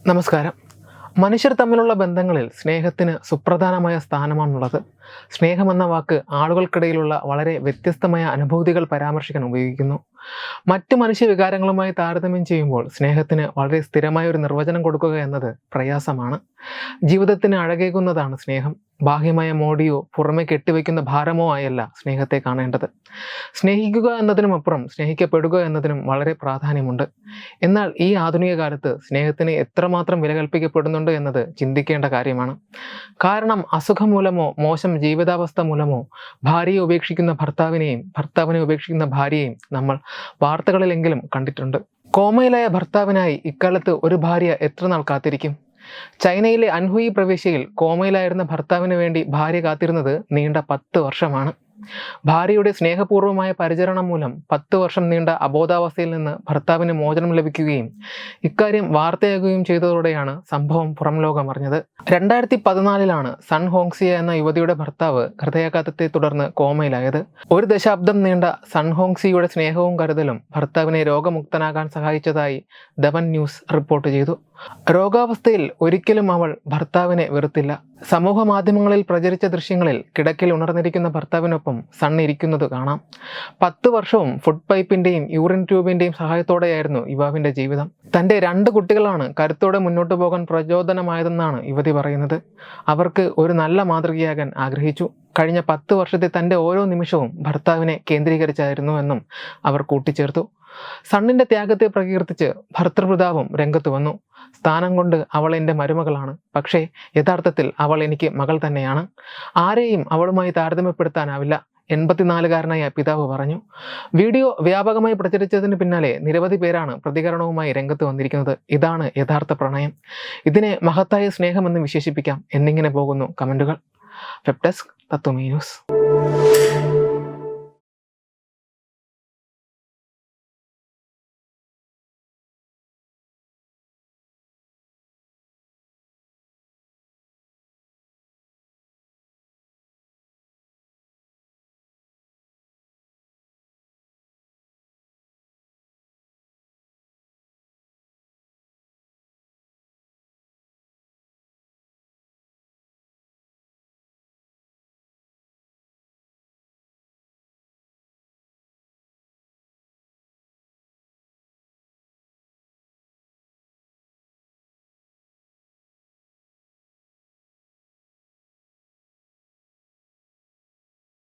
നമസ്കാരം. മനുഷ്യർ തമ്മിലുള്ള ബന്ധങ്ങളിൽ സ്നേഹത്തിന് സുപ്രധാനമായ സ്ഥാനമാണുള്ളത്. സ്നേഹമെന്ന വാക്ക് ആളുകൾക്കിടയിലുള്ള വളരെ വ്യത്യസ്തമായ അനുഭൂതികൾ പരാമർശിക്കാൻ ഉപയോഗിക്കുന്നു. മറ്റു മനുഷ്യ വികാരങ്ങളുമായി താരതമ്യം ചെയ്യുമ്പോൾ സ്നേഹത്തിന് വളരെ സ്ഥിരമായ ഒരു നിർവചനം കൊടുക്കുക എന്നത് പ്രയാസമാണ്. ജീവിതത്തിന് അഴകേകുന്നതാണ് സ്നേഹം. ബാഹ്യമായ മോടിയോ പുറമെ കെട്ടിവെക്കുന്ന ഭാരമോ ആയല്ല സ്നേഹത്തെ കാണേണ്ടത്. സ്നേഹിക്കുക എന്നതിനുമപ്പുറം സ്നേഹിക്കപ്പെടുക എന്നതിനും വളരെ പ്രാധാന്യമുണ്ട്. എന്നാൽ ഈ ആധുനിക കാലത്ത് സ്നേഹത്തിന് എത്രമാത്രം വില കൽപ്പിക്കപ്പെടുന്നുണ്ട് എന്നത് ചിന്തിക്കേണ്ട കാര്യമാണ്. കാരണം അസുഖം മൂലമോ മോശം ജീവിതാവസ്ഥ മൂലമോ ഭാര്യയെ ഉപേക്ഷിക്കുന്ന ഭർത്താവിനെയും ഭർത്താവിനെ ഉപേക്ഷിക്കുന്ന ഭാര്യയെയും നമ്മൾ വാർത്തകളിലെങ്കിലും കണ്ടിട്ടുണ്ട്. കോമയിലായ ഭർത്താവിനായി ഇക്കാലത്ത് ഒരു ഭാര്യ എത്ര നാൾ കാത്തിരിക്കും? ചൈനയിലെ അൻഹുയി പ്രവിശ്യയിൽ കോമയിലായിരുന്ന ഭർത്താവിന് വേണ്ടി ഭാര്യ കാത്തിരുന്നത് നീണ്ട 10 വർഷമാണ്. ഭാര്യയുടെ സ്നേഹപൂർവമായ പരിചരണം മൂലം 10 വർഷം നീണ്ട അബോധാവസ്ഥയിൽ നിന്ന് ഭർത്താവിന് മോചനം ലഭിക്കുകയും ഇക്കാര്യം വാർത്തയാകുകയും ചെയ്തതോടെയാണ് സംഭവം പുറം ലോകം അറിഞ്ഞത്. 2014 സൺ ഹോങ്സിയ എന്ന യുവതിയുടെ ഭർത്താവ് ഹൃദയാഘാതത്തെ തുടർന്ന് കോമയിലായത്. 1 ദശാബ്ദം നീണ്ട സൺ ഹോങ്സിയുടെ സ്നേഹവും കരുതലും ഭർത്താവിനെ രോഗമുക്തനാകാൻ സഹായിച്ചതായി ദവൻ ന്യൂസ് റിപ്പോർട്ട് ചെയ്തു. രോഗാവസ്ഥയിൽ ഒരിക്കലും അവൾ ഭർത്താവിനെ വെറുത്തില്ല. സമൂഹ മാധ്യമങ്ങളിൽ പ്രചരിച്ച ദൃശ്യങ്ങളിൽ കിടക്കിൽ ഉണർന്നിരിക്കുന്ന ഭർത്താവിനൊപ്പം സൺ ഇരിക്കുന്നത് കാണാം. 10 വർഷവും ഫുഡ് പൈപ്പിന്റെയും യൂറിൻ ട്യൂബിന്റെയും സഹായത്തോടെയായിരുന്നു യുവാവിന്റെ ജീവിതം. തന്റെ 2 കുട്ടികളാണ് കരുത്തോടെ മുന്നോട്ട് പോകാൻ പ്രചോദനമായതെന്നാണ് യുവതി പറയുന്നത്. അവർക്ക് ഒരു നല്ല മാതൃകയാകാൻ ആഗ്രഹിച്ചു. കഴിഞ്ഞ 10 വർഷത്തെ തന്റെ ഓരോ നിമിഷവും ഭർത്താവിനെ കേന്ദ്രീകരിച്ചായിരുന്നു എന്നും അവർ കൂട്ടിച്ചേർത്തു. സണ്ണിന്റെ ത്യാഗത്തെ പ്രകീർത്തിച്ച് ഭർതൃപിതാവും രംഗത്ത് വന്നു. സ്ഥാനം കൊണ്ട് അവൾ എൻ്റെ മരുമകളാണ്, പക്ഷേ യഥാർത്ഥത്തിൽ അവൾ എനിക്ക് മകൾ തന്നെയാണ്. ആരെയും അവളുമായി താരതമ്യപ്പെടുത്താനാവില്ല, 84-കാരനായ പിതാവ് പറഞ്ഞു. വീഡിയോ വ്യാപകമായി പ്രചരിച്ചതിന് പിന്നാലെ നിരവധി പേരാണ് പ്രതികരണവുമായി രംഗത്ത് വന്നിരിക്കുന്നത്. ഇതാണ് യഥാർത്ഥ പ്രണയം, ഇതിനെ മഹത്തായ സ്നേഹമെന്ന് വിശേഷിപ്പിക്കാം എന്നിങ്ങനെ പോകുന്നു കമന്റുകൾ. Web desk Tatwamayi news.